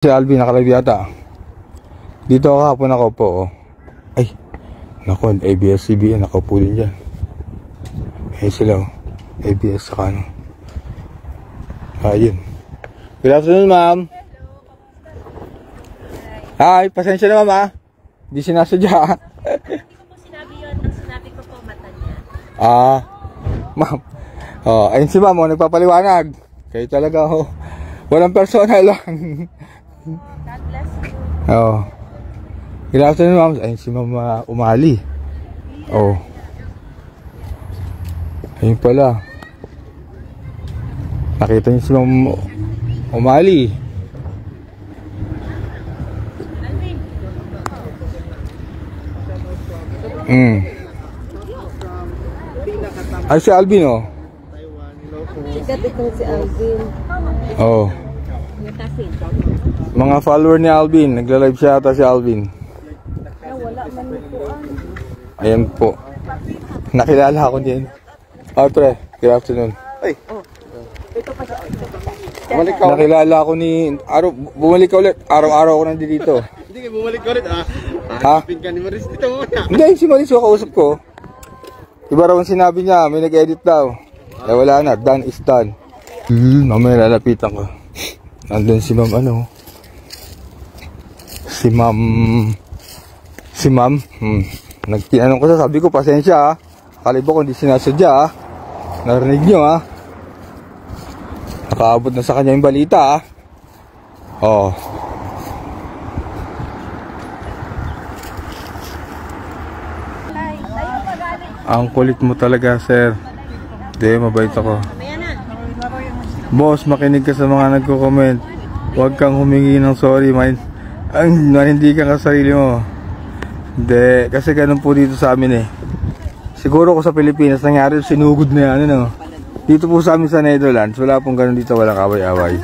Si Alvin nakalive yata. Dito ako hapon ako po. Oh. Ay, naku, ABS-CBN nakaupo din dyan. Ayun sila. Oh. ABS saka ano. Ayun. Good afternoon, ma'am. Hi, pasensya na, ma'am. Hindi sinasadya. Hindi ko po sinabi yun. Ang sinabi ko po mata niya. Ma'am. Oh, ayun si ma'am, oh, nagpapaliwanag. Kayo talaga, oh. Walang personal lang. God bless you. Oh. Good afternoon, ma'am. Ayun si ma'am Umali. Oh. Ayun pala. Nakita niyo si ma'am Umali. Ay, si Alvin, oh. Sikat itong si Alvin. Oh. Mga follower ni Alvin, nagla-live siya ata si Alvin. Wala man po. Ayan po. Nakilala ako din. Oh, pre, good afternoon. Ay. Ito pa siya. Bumalik ka. Nakilala ako ni bumalik ka ulit. Araw-araw ako nandito. Hindi ka bumalik ka ulit, ah. Ha? Pin ka ni Maris dito muna. Hindi, si Maris ko kausap ko. Iba raw ang sinabi niya, may nag-edit daw. Eh wala na, done is done. Mamaya lalapitan ko. Nandun si ma'am ano. Si ma'am. Nagtinanong ko sa sabi ko, pasensya ha. Kalibo ko hindi sinasadya ha. Narinig nyo ha. Nakaabot na sa kanya yung balita ha. Oh. Ang kulit mo talaga, sir. Hindi, mabait ako. Boss, makinig ka sa mga nagko-comment. Huwag kang humingi ng sorry, hindi ka kasarili mo. Hindi, kasi ganun po dito sa amin eh. Siguro ko sa Pilipinas, nangyari sinugod na yan, ano. Dito po sa amin sa Netherlands, wala pong ganun dito, walang away-away.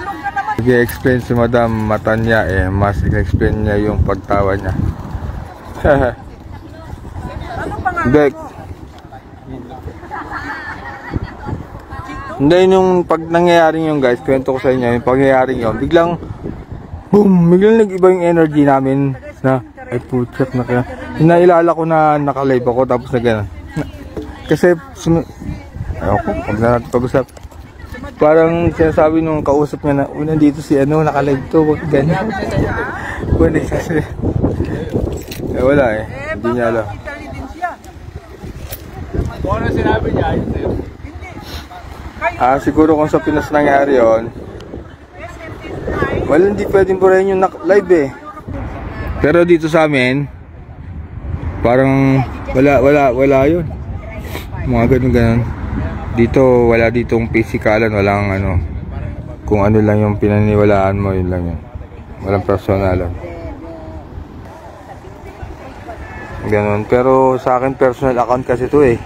Nag-explain si Madam Matanya eh, mas i-explain niya yung pagtawa niya. Hindi, nung pag nangyayaring yun guys, kwento ko sa inyo, yung pangyayaring yun, biglang nag-iba yung energy namin na, ay putyak na kaya. Nailala ko na nakalive ako tapos na gano'n. Kasi, ayoko, huwag na natin pag-usap. Parang sinasabi nung kausap niya na, nandito si ano, nakalive to, wag ganyan. Wala kasi. Eh wala eh, hindi niya alam. Kung ano sinabi niya, ayun sa'yo. Siguro kung sa Pinas nangyari yun, well, hindi pwedeng burahin yung live eh. Pero dito sa amin, parang wala yun. Mga ganun. Dito, wala ditong pisikalan, walang ano. Kung ano lang yung pinaniwalaan mo, yun lang yun. Walang personalan. Ganun. Pero sa akin, personal account kasi to eh.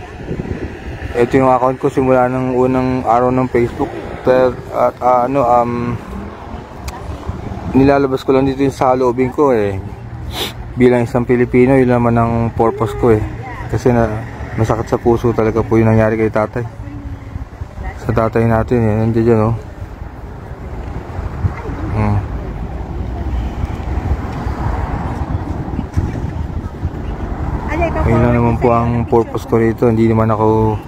Ito yung account ko simula ng unang araw ng Facebook. At nilalabas ko lang dito yung sa loobing ko eh. Bilang isang Pilipino, yun naman ang purpose ko eh. Kasi masakit sa puso talaga po yung nangyari kay tatay. Sa tatay natin eh, nandiyan dyan oh. Yun lang naman po ang purpose ko rito. Hindi naman ako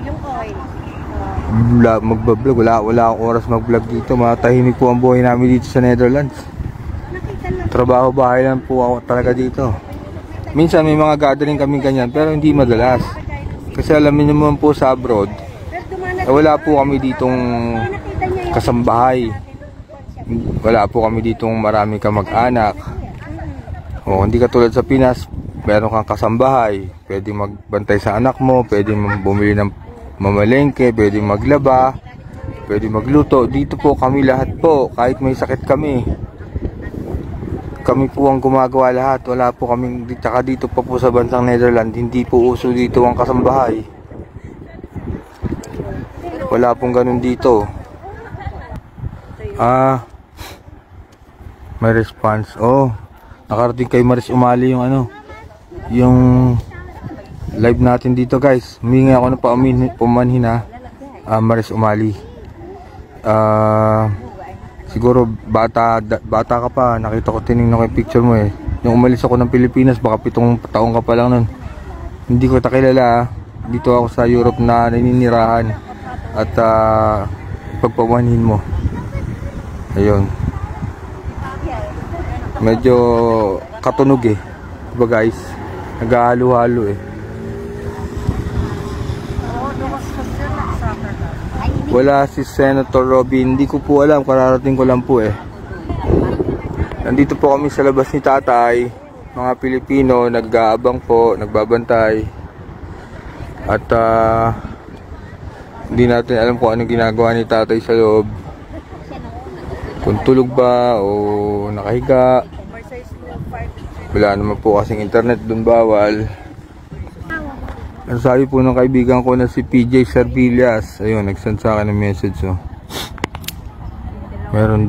magbablog, wala akong oras mag-vlog dito. Matahimik po ang buhay namin dito sa Netherlands. Trabaho bahay lang po ako talaga dito. Minsan may mga gathering kami ganyan, pero hindi madalas. Kasi alam niyo naman po sa abroad, wala po kami ditong kasambahay. Wala po kami ditong marami kamag-anak. O hindi katulad sa Pinas, meron kang kasambahay. Pwedeng magbantay sa anak mo, pwedeng bumili ng mamalengke, pwedeng maglaba, pwedeng magluto. Dito po kami lahat po, kahit may sakit kami, kami po ang gumagawa lahat. Wala po kaming, tsaka dito pa po sa bansang Netherlands, hindi po uso dito ang kasambahay. Wala pong ganun dito. May response. Oh, nakarating kay Maris Umali yung ano, yung live natin dito guys. Humingi ako ng pumanhin ha. Maris Umali. Siguro bata ka pa, nakita ko, tinignan ko yung picture mo eh. Nung umalis ako ng Pilipinas, baka 7 taong ka pa lang nun. Hindi ko kilala. Dito ako sa Europe na naninirahan. At pagpawanhin mo. Ayun. Medyo katunog eh. Diba guys? Naghahalo-halo eh. Wala si Senator Robin. Hindi ko po alam. Kararating ko lang po eh. Nandito po kami sa labas ni tatay. Mga Pilipino. Nag-aabang po. Nagbabantay. At hindi natin alam kung anong ginagawa ni tatay sa loob. Kung tulog ba o nakahiga. Wala naman po kasing internet. Doon bawal. Ang sabi po ng kaibigan ko na si PJ Servillas, ayun, nag-send sa akin ng message. Oh. Meron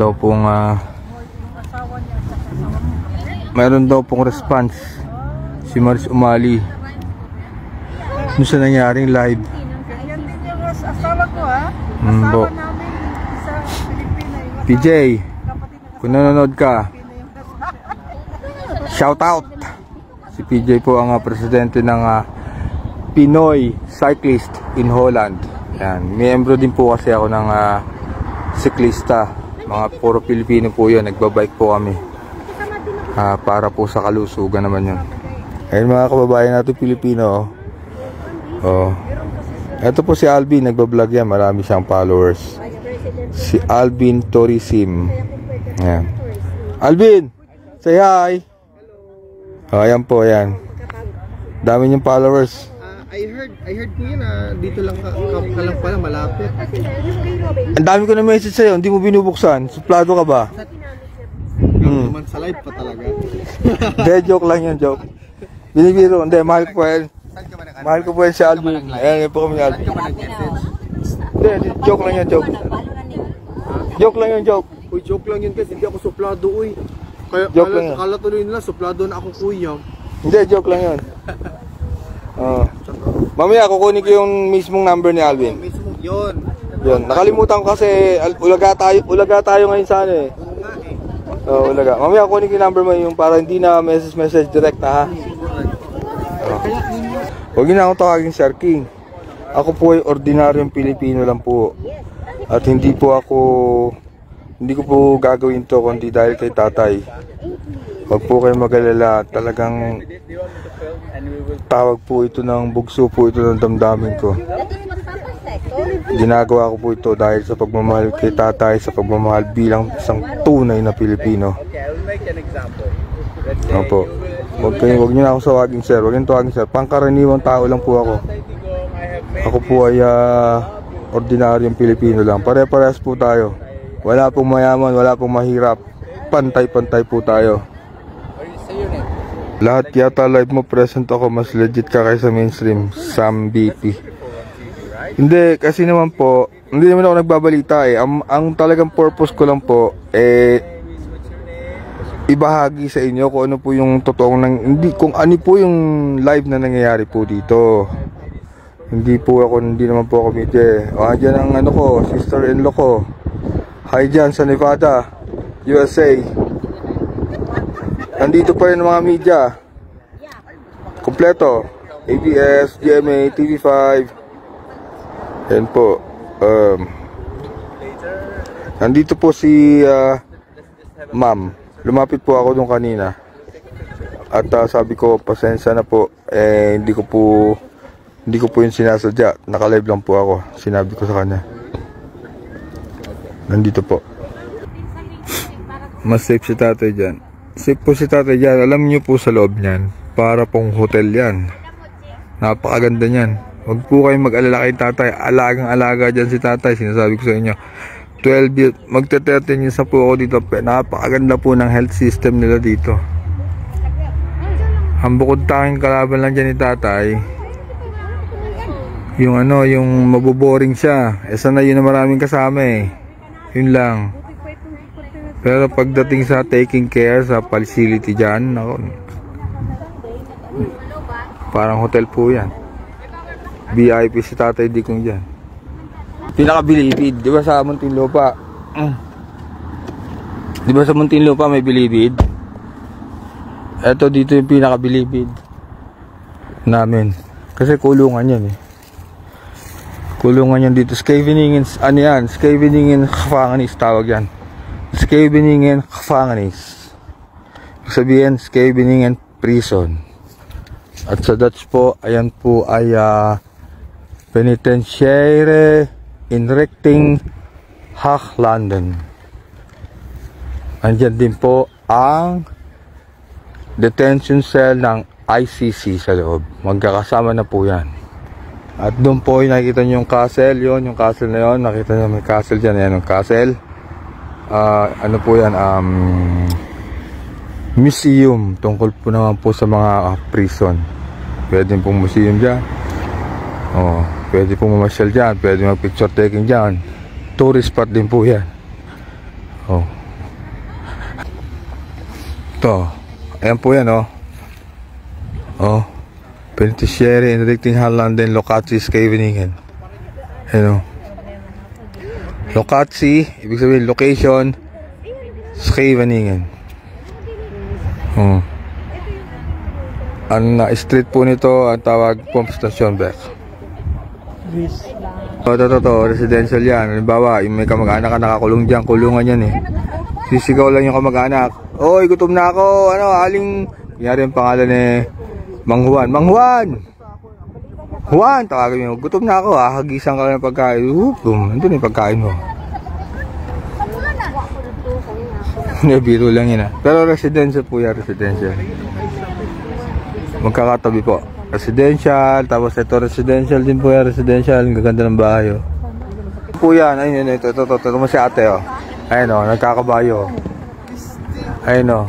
daw pong response si Maris Umali kung sa nangyaring live. Yan din yung asawa ko ha. Asawa namin sa Pilipinas. PJ, kung nanonood ka, shout out. Si PJ po ang presidente ng Pinoy Cyclist in Holland. Yan. Miyembro din po kasi ako ng siklista. Mga puro Pilipino po yun. Nagbabike po kami. Para po sa kalusugan naman yun. Ayun mga kababayan natin Pilipino. Oh. Ito po si Alvin. Nagbablog yan. Marami siyang followers. Si Alvin Torisim. Yan. Alvin! Say hi! Oh, ayan po. Ayan. Dami niyong followers. I heard ko yun dito lang ka lang pala, malapit. Ang dami ko na message sa'yo, hindi mo binubuksan. Suplado ka ba? Naman sa live pa talaga. Hindi, joke lang yun, joke. Binibiro, hindi, mahal ko po yan. Mahal ko po yan si Alvin. Ayan, yan po kami ni Alvin. Hindi, joke lang yan, joke. Joke lang yun, joke. Uy, joke lang yun guys, hindi ako suplado, uy. Kaya Joke lang yun. kala tuloy nila, suplado na ako kuya. Hindi, joke lang yun. Mamaya, kukunin ko yung mismong number ni Alvin. Mismo, yun. Yun, nakalimutan ko kasi ulaga tayo ngayon sa ano eh. Ulaga. Mamaya kunin ko yung number mo yung para hindi na message direct na ha. Huwag na akong tawagin Sir King. Ako po ay ordinaryong Pilipino lang po. At hindi ko po gagawin to kundi dahil kay tatay. Huwag po kayong mag-alala. Talagang tawag po ito ng bugso po ito ng damdamin ko. Ginagawa ko po ito dahil sa pagmamahal kay tatay, sa pagmamahal bilang isang tunay na Pilipino. Opo. Huwag niyo na ako tawagin sir. Huwag niyo tawagin sir. Pangkaraniwang tao lang po ako. Ako po ay ordinaryong Pilipino lang. Pare-parehas po tayo. Wala pong mayaman, wala pong mahirap. Pantay-pantay po tayo. Lahat yata live mo present ako, mas legit ka kaysa mainstream. Sam BP. Hindi, kasi naman po, hindi naman ako nagbabalita eh. Ang talagang purpose ko lang po, ibahagi sa inyo kung ano po yung totoong kung ano po yung live na nangyayari po dito. Hindi naman po ako media. Diyan ang sister-in-law ko. Hi dyan sa Nevada, USA. Nandito pa rin ang mga media. Kompleto. ABS, GMA, TV5. Yan po. Nandito po si ma'am. Lumapit po ako doon kanina. At sabi ko, pasensya na po. Hindi ko po yung sinasadya. Naka-live lang po ako. Sinabi ko sa kanya. Nandito po. Mas safe si tatay dyan. Safe po si tatay dyan. Alam niyo po sa loob niyan. Para pong hotel yan. Napakaganda niyan. Huwag po kayong mag-alala kay tatay. Alagang-alaga dyan si tatay. Sinasabi ko sa inyo. 12 years. Magte-13 years na po ako dito. Napakaganda po ng health system nila dito. Ang bukod tanging kalaban lang dyan ni tatay. Yung maboboring siya. Sana yun na maraming kasama eh. Yun lang. Pero pagdating sa taking care sa facility dyan, parang hotel po yan. VIP si tatay di kong dyan. Pinaka-bilipid, di ba sa Muntinlupa? Di ba sa Muntinlupa may bilibid? Eto dito yung pinakabilibid namin. Kasi kulungan yan eh. Kulungan yan dito. Scheveningen, ano yan? Scheveningen gevangenis tawag yan. Scheveningen gevangenis. Ibig sabihin, Scheveningen prison. At sa Dutch po, ayan po ay Penitentiaire Inrichting Haaglanden. Andyan din po ang detention cell ng ICC sa loob. Magkakasama na po yan. At doon po nakikita nyo yung castle. Yun, yung castle na yun. Nakita nyo may castle dyan. Ayan yung castle. Ano po yan? Museum. Tungkol po naman po sa mga prison. Pwede pong museum dyan. Pwede pong mamasyal dyan. Pwede mag picture taking dyan. Tourist spot din po yan. Ito. Ayan po yan Penitentiaire Inrichting Haaglanden Locatie Scheveningen. Ayan Locatie, ibig sabihin location Scheveningen. Ang street po nito ang tawag Pompstationweg. Ito, residential yan. Halimbawa, yung may kamag-anak ka nakakulong dyan, kulungan yan eh. Sisigaw lang yung kamag-anak. Oy, gutom na ako. Aling, kanyari yung pangalan eh, Mang Juan. Mang Juan! Juan, tawagin mo. Gutom na ako, hagisan ka lang ng pagkain. Nandun yung pagkain mo. Biro lang yun Pero residential po yan, residential. Magkakatabi po. Residential, tapos ito residential din po yan, residential. Ang gaganda ng bahay po yan, ayun, ito mo si ate Ayun nagkakabayo. Ayun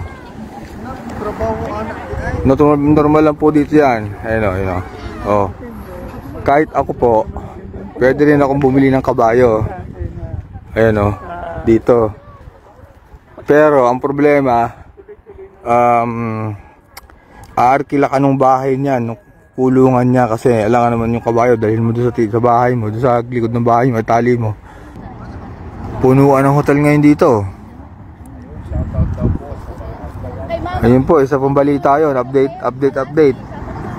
normal lang po dito yan. Ayun kahit ako po, pwede rin akong bumili ng kabayo. Ayun dito. Pero ang problema, aarkila ka nung bahay niya, nung kulungan niya, kasi alangan naman yung kabayo, dalhin mo doon sa bahay mo, doon sa likod ng bahay mo, tali mo. Punuan ng hotel ngayon dito. Ayun po, isa pong balita yun, update.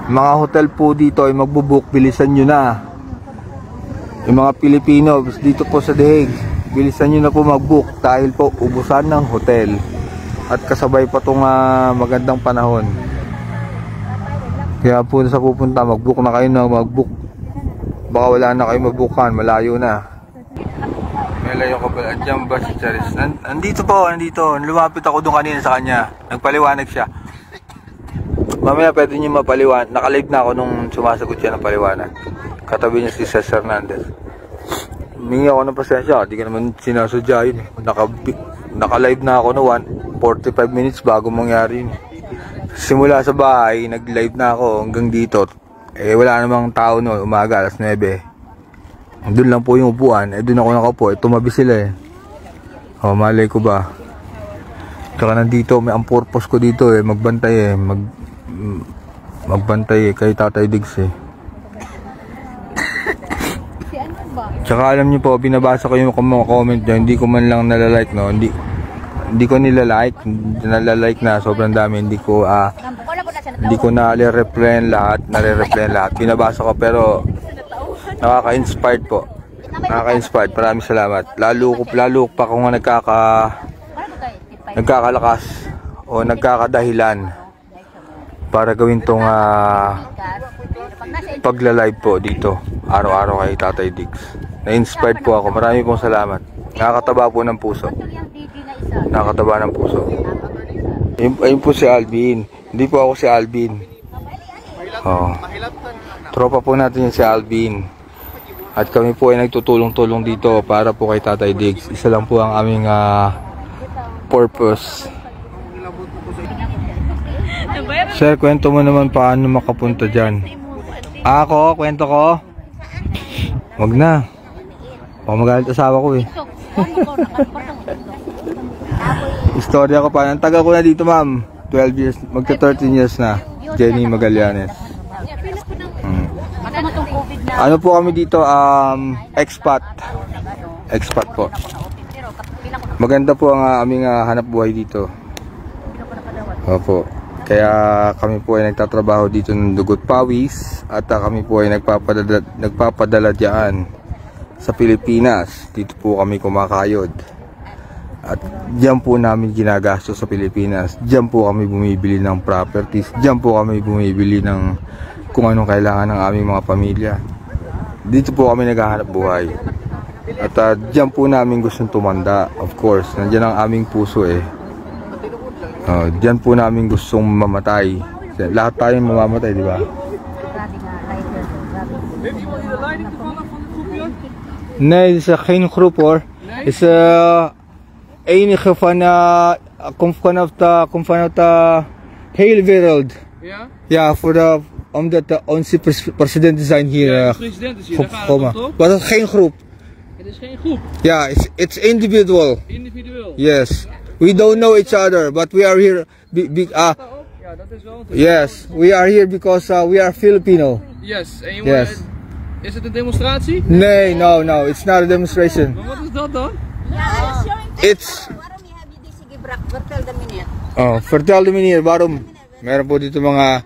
Mga hotel po dito ay magbubook, bilisan nyo na. Yung mga Pilipino dito po sa The Hague, bilisan nyo na po mag-book dahil po ubusan ng hotel. At kasabay pa itong magandang panahon. Kaya po sa pupunta, mag-book na kayo na mag-book. Baka wala na kayo mag-bookan, malayo na. Malayo ka pala. Diyan ba si Charis? Nandito po, nandito. Lumapit ako doon kanina sa kanya. Nagpaliwanag siya. Mamaya pwede niyo mapaliwanag. Nakalive na ako nung sumasagot siya ng paliwanag. Katabi niya si Cesar Hernandez. Humingi ako ng pasensya. Hindi ka naman sinasadya yun. Naka-live na ako no 45 minutes bago mangyari yun. Simula sa bahay, nag-live na ako hanggang dito. Wala namang tao no, umaga alas 9. Doon lang po yung upuan. Doon ako nakaupo. Tumabi sila malay ko ba. Tsaka nandito, may ang purpose ko dito magbantay magbantay kay Tatay Diggs Tsaka alam niyo po, binabasa ko yung mga comment nyo. Hindi ko man lang nalalike Hindi ko nilalike na sobrang dami. Hindi ko nare-replyan lahat. Binabasa ko pero nakaka-inspired po. Maraming salamat. Lalo pa kung nagkakalakas o nagkakadahilan para gawin tong pagla-live po dito araw-araw kay Tatay Diggs. Na-inspired po ako. Marami pong salamat. Nakakataba po ng puso. Ayun po si Alvin. Hindi po ako si Alvin. Tropa po natin yung si Alvin. At kami po ay nagtutulong-tulong dito para po kay Tatay Diggs. Isa lang po ang aming purpose. Sir, kwento mo naman paano makapunta dyan. Ako, kwento ko. Wag na. Baka magalit asawa ko Istorya ko pa. Ang taga ko na dito ma'am. 12 years, magka 13 years na. Jenny Magallanes. Ano po kami dito, expat po. Maganda po ang aming hanap buhay dito. Opo. Kaya kami po ay nagtatrabaho dito ng dugot pawis at kami po ay nagpapadala diyan sa Pilipinas. Dito po kami kumakayod. At diyan po namin ginagastos sa Pilipinas. Diyan po kami bumibili ng properties. Diyan po kami bumibili ng kung anong kailangan ng aming mga pamilya. Dito po kami naghahanap buhay. At diyan po namin gustong tumanda. Of course, nandiyan ang aming puso eh. Diyan po namin gustong mamatay. Lahat tayo mamamatay, di ba? Nee, het is geen groep hoor. Het is enige van komt vanuit de hele wereld. Ja? Ja, omdat onze presidenten zijn hier President is hier, daar gaat het gekomen. toch? Maar dat is geen groep. Het is geen groep, Ja, it's individual. individueel. Yes. We don't know each other, but we are here. Ja, dat is wel. Yes, we are here because we are Filipino. Yes, en Yes. is het een demonstratie? Nee, no, it's not a demonstration. Maar wat is dat dan? It's... Waarom heb je deze gebruikt? Vertel de meneer. Oh, vertel de meneer waarom. Meron po dito mga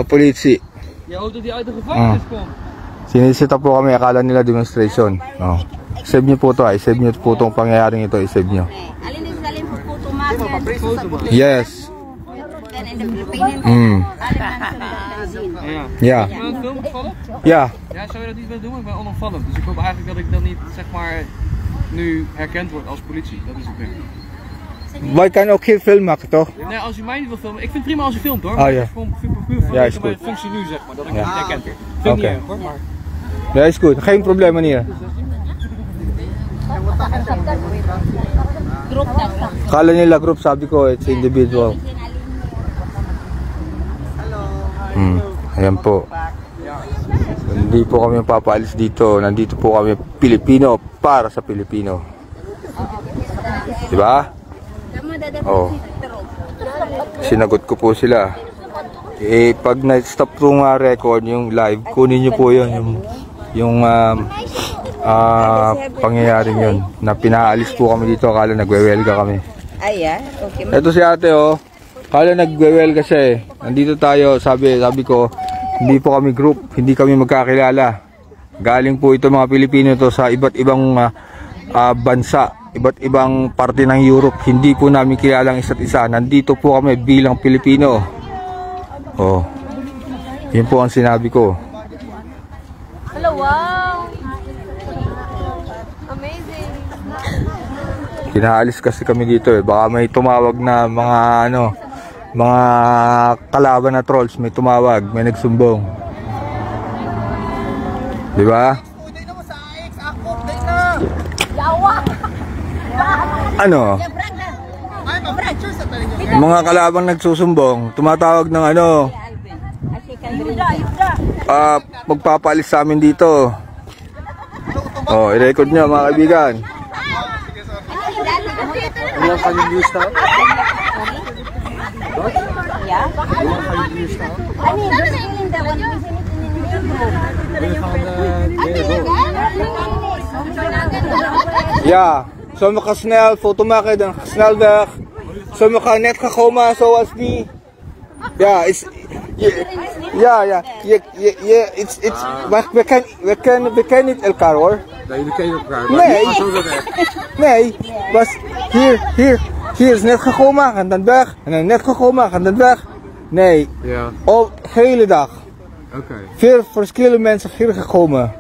politie. Je hoopt dat hij uit de gevangenis komt. Sinisita po kami, akala nila demonstration. Oh. Save nyo po ito, save nyo po itong pangyayaring ito, save nyo. Alin is alin po po tumagal. Yes. Dan in de Filipijnen. Mm. Ja. Ja. Ben je aan het filmen toevallig? Ja. Ja, zou je dat niet willen doen? Ik ben onopvallend. Dus ik hoop eigenlijk dat ik dan niet, zeg maar, nu herkend word als politie. Dat is het ding. Wij kunnen ook geen film maken, toch? Nee, als u mij niet wil filmen. Ik vind het prima als u filmt hoor. Oh, Maar ja. het is gewoon puur voor Ja, is mijn goed. functie nu, zeg maar. Dat ik Ja. niet herkend word. Vind ik Oké. niet erg hoor, maar... Ja, is goed. Geen probleem, meneer. Kala nila group, sabi ko, it's individual. Ayan po. Hindi po kami papaalis dito. Nandito po kami Pilipino para sa Pilipino. Diba? Oh. Sinagot ko po sila. Pag na-stop po nga record yung live, kunin nyo po yun. Yung pangyayaring yun. Na pinaalis po kami dito. Akala nagwewelga kami. Okay. Ito si ate oh. Akala nagwewelga siya eh. Nandito tayo. Sabi ko, hindi po kami group. Hindi kami magkakilala. Galing po ito mga Pilipino to sa iba't ibang bansa. Iba't ibang parte ng Europe. Hindi po namin kilala ang isa't isa. Nandito po kami bilang Pilipino. Oh. Yun po ang sinabi ko. Hello, wow! Amazing! Kinaalis kasi kami dito eh. Baka may tumawag na mga kalaban na trolls. May tumawag, may nagsumbong. Di ba? Ano? Mga kalabang nagsusumbong, tumatawag ng magpapaalis sa amin dito. Oh, i-record nyo mga kaibigan. Ilang kan je nieuws staan? Ja? Ilang kan je nieuws staan? Ja, sommige snel foto maken, dan snel weg. Sommige net gekomen zoals die. Ja, we kennen niet elkaar hoor. Nee, jullie kennen elkaar. Nee. Maar zo weer weg. Nee, was hier is net gekomen en dan weg. En dan net gekomen en dan weg. Nee, Ja, al hele dag. oké. Veel verschillende mensen hier gekomen.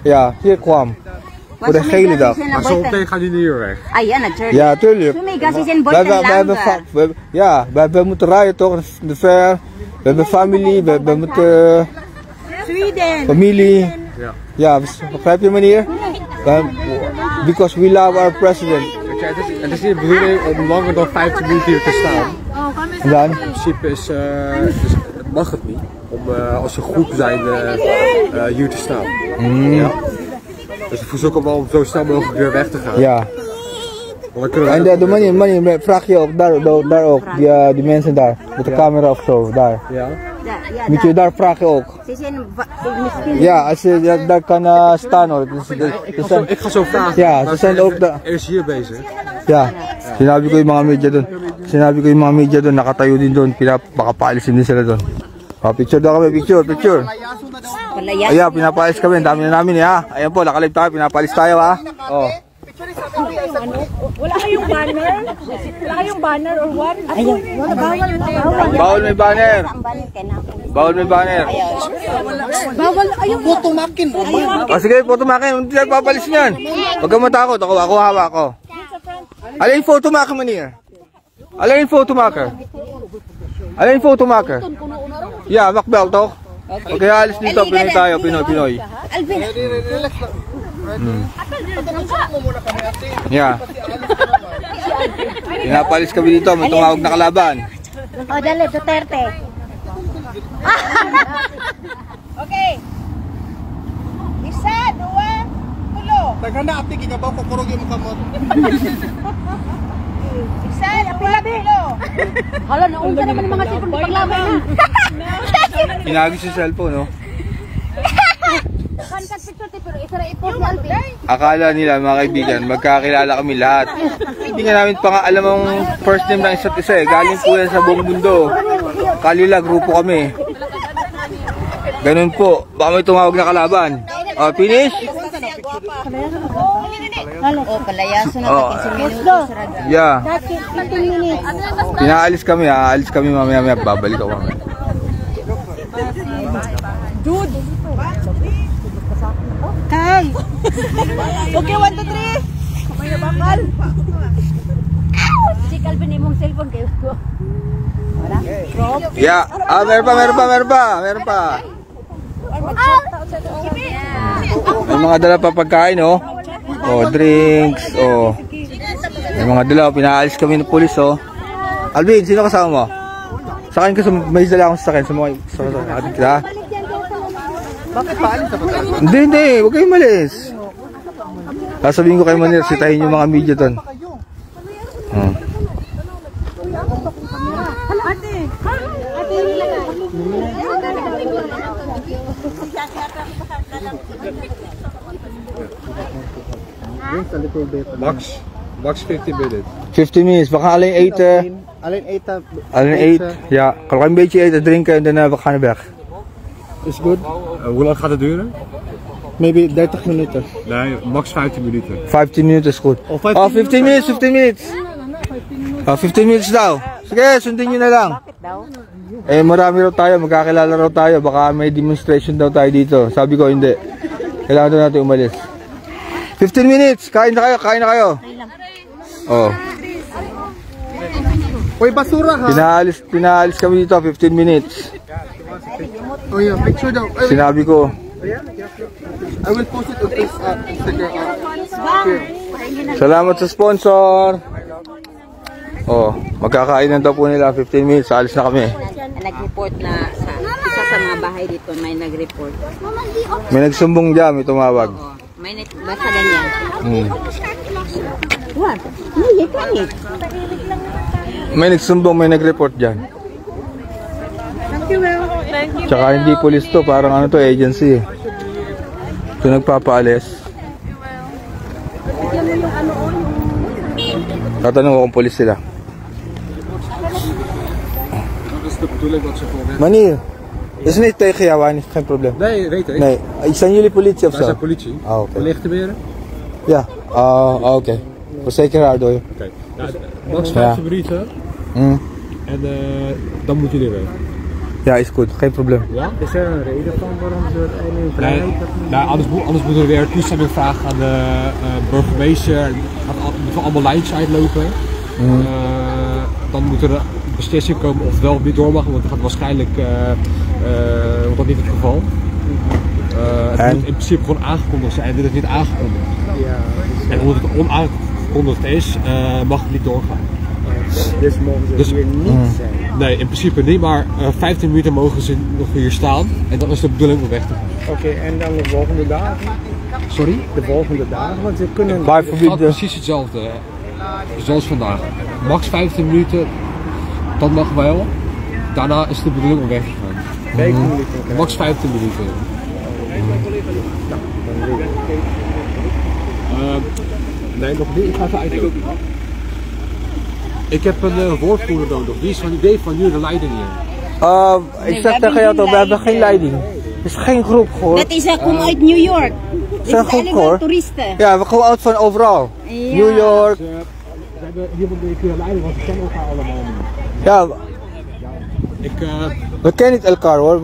Ja, hier kwam. Voor de hele dag. Maar zo meteen gaan jullie hier weg. Ayan, natuurlijk. Ja, tuurlijk. Sumigas is in We hebben rijden toch, de ver. We hebben familie, we moeten Sweden. familie. Ja. Ja, begrijp je meneer? Because we love our president. Weet je, het is niet de bedoeling om langer dan 15 minuten hier te staan. En dan? In principe is, dus het mag het niet om als een groep zijn hier te staan. Ja. Dus we verzoeken wel om zo snel mogelijk weer weg te gaan. Ja. Want dan kunnen we... En de meneer, vraag je ook daar ook, die mensen daar, met de camera of zo, daar. Ja. Moet je daar vragen ook. Ze zijn misschien... Ja, als je daar kan staan hoor. Ik ga zo vragen. Ja, Maar ze zijn even ook daar. eerst hier bezig. Yeah. Sinabi ko yung mga media doon. Nakatayo din doon. Baka paalisin din sila doon. Picture daw kami. Picture. Palaya. Ayan, pinapaalis kami. Dami na namin ha. Ayan po, nakalive tayo. Pinapaalis tayo ha. Oh. Wala kayong banner or what? Ayun. Bawal may banner. Bawal, ayun. Putumakin. Sige, photomakin. Hindi tayo papalis niyan. Huwag kang matakot. Ako hawak ko. Alin photomaker man here? Alin photomaker? Yeah, Macbel to. Okay, alis dito. Pinoy tayo. Pinoy. Alvin. Yeah. Pinapalis kami dito. May tumawag na kalaban. Oh, dali, Duterte. Okay. 1, 2, 3. Taganda ati kikabaw ko kurog yung kamot. 1, 2, 3. Hala, naunsa naman yung mga sipon paglaban. Pinagis yung cellphone, no? Contact picture pero isa ra i-post ni Alvin. Akala nila, mga kaibigan, magkakilala kami lahat. Hindi nga namin pa nga alam ang first name ng isa't isa eh. Galing po yan sa buong mundo. Kalila, grupo kami. Ganun po. Baka may tumawag na kalaban. Finish? Oh, palayaso na Oh. 15 minutos. Yeah. 15 minutes. Pinaalis kami ha. Alis kami mamaya. Babalik ako mamaya. Hey. Okay, 1, 2, 3. May nabakal. Si Calvin imong cellphone kayo ko. Yeah. Meron pa. May mga dala pa pagkain, oh. Oh, drinks, oh. May mga dala, pinaalis kami ng pulis, oh. Alvin, sino kasama mo? Sa akin kasi may dala akong sasakyan sa mga ating kita. Bakit paalis sa pagkakas? Hindi, huwag kayong malis. Sasabihin ko kay Manir, sitahin yung mga media doon. Max 50 minutes. 50 minutes, baka alin 8. Alin 8, ja. Kalau een beetje eten, drinken en daarna we gaan weg. Is goed. Hoe lang gaat het duren? Maybe 30 minuten. Nee, max 15 minuten. 15 minuten is goed. Oh, 15 minutes, 15 minutes. 15 minutes daw. Sige, sundin nyo na lang. Eh, marami raw tayo, magkakilala raw tayo. Baka may demonstration daw tayo dito. Sabi ko, hindi. Kailangan daw natin umalis. 15 minutes, kain na kayo. Oh. Uy, basura ha? Pinaalis kami dito, 15 minutes. Oh yeah, picture daw. Sinabi ko. I will post it on Instagram. Salamat sa sponsor. Oh, magkakainan daw po nila, 15 minutes, alis na kami. Nag-report na sa isa sa mga bahay dito, may nag-report. May nagsumbong dyan, may tumawag. Oo. May basta ganyan. What? May nagsumbong, may nag-report dyan. Tsaka hindi police to, parang ano to, agency. Ito nagpapaalis. Tatanong ko kung police sila. Dat is de bedoeling wat ze voor hebben. Meneer, is het niet tegen jou, Wani? Geen probleem. Nee, weet ik. Nee, zijn jullie politie of Wij zo? zijn politie. Ah, oké. Lichtenberen. Ja, oké. Verzekeraar doe je. Oké. Ja, max 15 minuten. En dan moet jullie weg. Ja, is goed. Geen probleem. Ja? Is er een reden van waarom ze het einde vrijheid hebben? Nee, anders moeten we weer toestemming vragen aan de burgemeester. Het gaat allemaal lijntjes uitlopen. Dan moet er een beslissing komen of het wel of niet door mag, want dat gaat waarschijnlijk wordt dat niet het geval. Het moet in principe gewoon aangekondigd zijn en dit is niet aangekondigd. Ja. En omdat het onaangekondigd is, mag het niet doorgaan. Dus mogen ze hier niet zijn? Nee, in principe niet, maar 15 minuten mogen ze nog hier staan en dan is de bedoeling om weg te gaan. Oké, en dan de volgende dagen? Sorry? De volgende dagen, want ze kunnen... Het gaat precies hetzelfde, zoals vandaag. Max 15 minuten, dat mag wel. Daarna is de bedoeling om weg te gaan. 15 minuten? Max 15 minuten. Nee, nog niet. Ik ga even uitlopen. Ik heb een woordvoerder nodig. Wie is van jullie de leiding hier? Ik zeg tegen jou toch, we hebben geen leiding. Het is geen groep hoor. Dat is komt uit New York. Dit Zijn is goed, allemaal hoor. toeristen. Ja, we komen uit van overal. Ja. New York. We hebben iemand die kunnen leiden, want we kennen elkaar allemaal niet. Ja, Ik, we kennen niet elkaar hoor.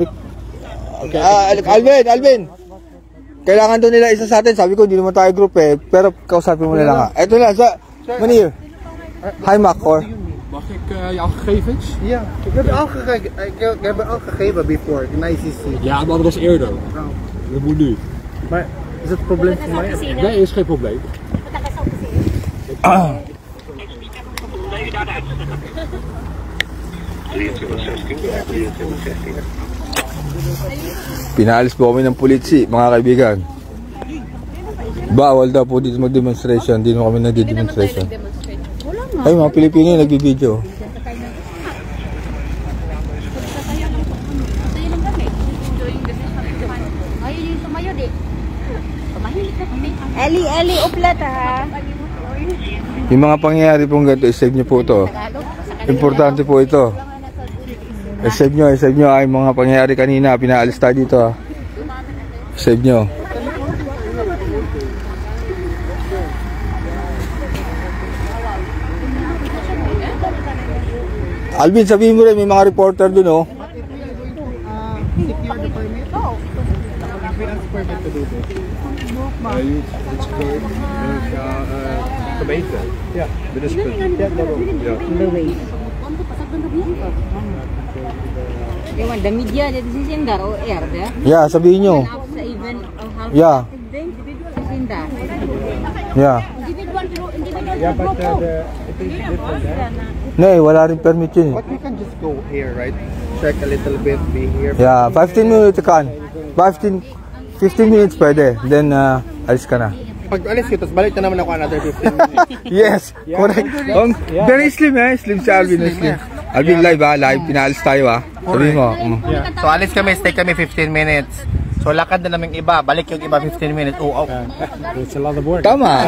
Alvin! Kailangan doon nila isa sa atin. Sabi ko, hindi naman tayo group eh. Pero kausapin mo nila nga. Eto na, manier. Hi Makor. mag ik jouw gegevens? Ja, ik heb er al gegeven before, in ICC. Ja, maar dat was eerder. Dat moet nu. Maar is het probleem voor mij? Nee, is geen probleem. Pinalis po kami ng pulitsi, mga kaibigan. Bawal daw po dito mag-demonstration. Hindi mo kami nag-demonstration. Ay, mga Pilipino yung nagbibideo. Eli, uplat ha. Yung mga pangyayari pong ganito, isave nyo po ito. Importante po ito. Isave nyo ay mga pangyayari kanina. Pinaalis tayo dito ha. Save nyo. Alvin, sabihin mo rin, may mga reporter dun oh. Gemeente. Ja. Ministerie. Ja, daarom. Ja. Ewan, the media dito si Sindar o air da. Yeah, sabihin nyo. Sa even Yeah. si Sindar. Yeah. Ja, but it is different, hè? Nee, wala rin permit yun. But we can just go here, right? Check a little bit, be here. Yeah, 15 minutes kan. 15 minutes pwede. Then, alis ka na. Pag alis ko, tapos balik na naman ako another 15 minutes. Yes, correct. Very slim eh. Slim si Alvin. Slim. Alvin live ha. Live. Pinaalis tayo ha. Sabihin mo. So alis kami, stay kami 15 minutes. So lakad na namin iba, balik yung iba 15 minutes. Oh, It's a lot of work. Tama.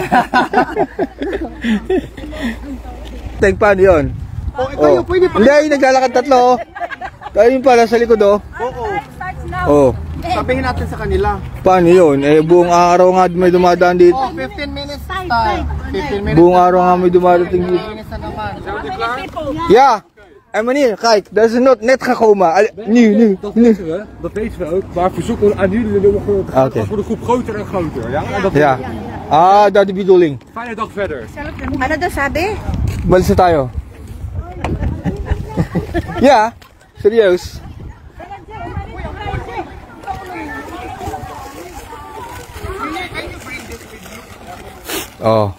Tag paano yun? Kayo, pwede pa. Hindi, yung naglalakad tatlo. Tayo yung pala sa likod oh. Oh. Sabihin natin sa kanila. Paano yun? Eh, buong araw nga may dumadaan dito. 15 minutes time. 15 minutes. Buong araw nga may dumadating dito. Minutes na naman. Ja, en meneer, kijk, dat is net gekomen. Nu. Dat weten we ook, maar verzoeken aan jullie de grote Oké. voor de groep groter en groter. Ja, en dat Ja. Ah, dat de bedoeling. Fijne dag verder. Ano daw sabi? Balis na tayo. Ja, serieus. Oh.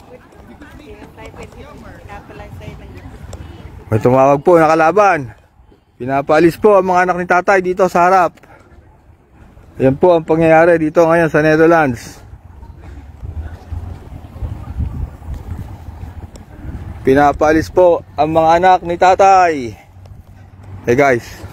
May tumawag po, nakalaban. Pinapaalis po ang mga anak ni tatay dito sa harap. Yan po ang pangyayari dito ngayon sa Netherlands. Pinapaalis po ang mga anak ni tatay. Hey guys.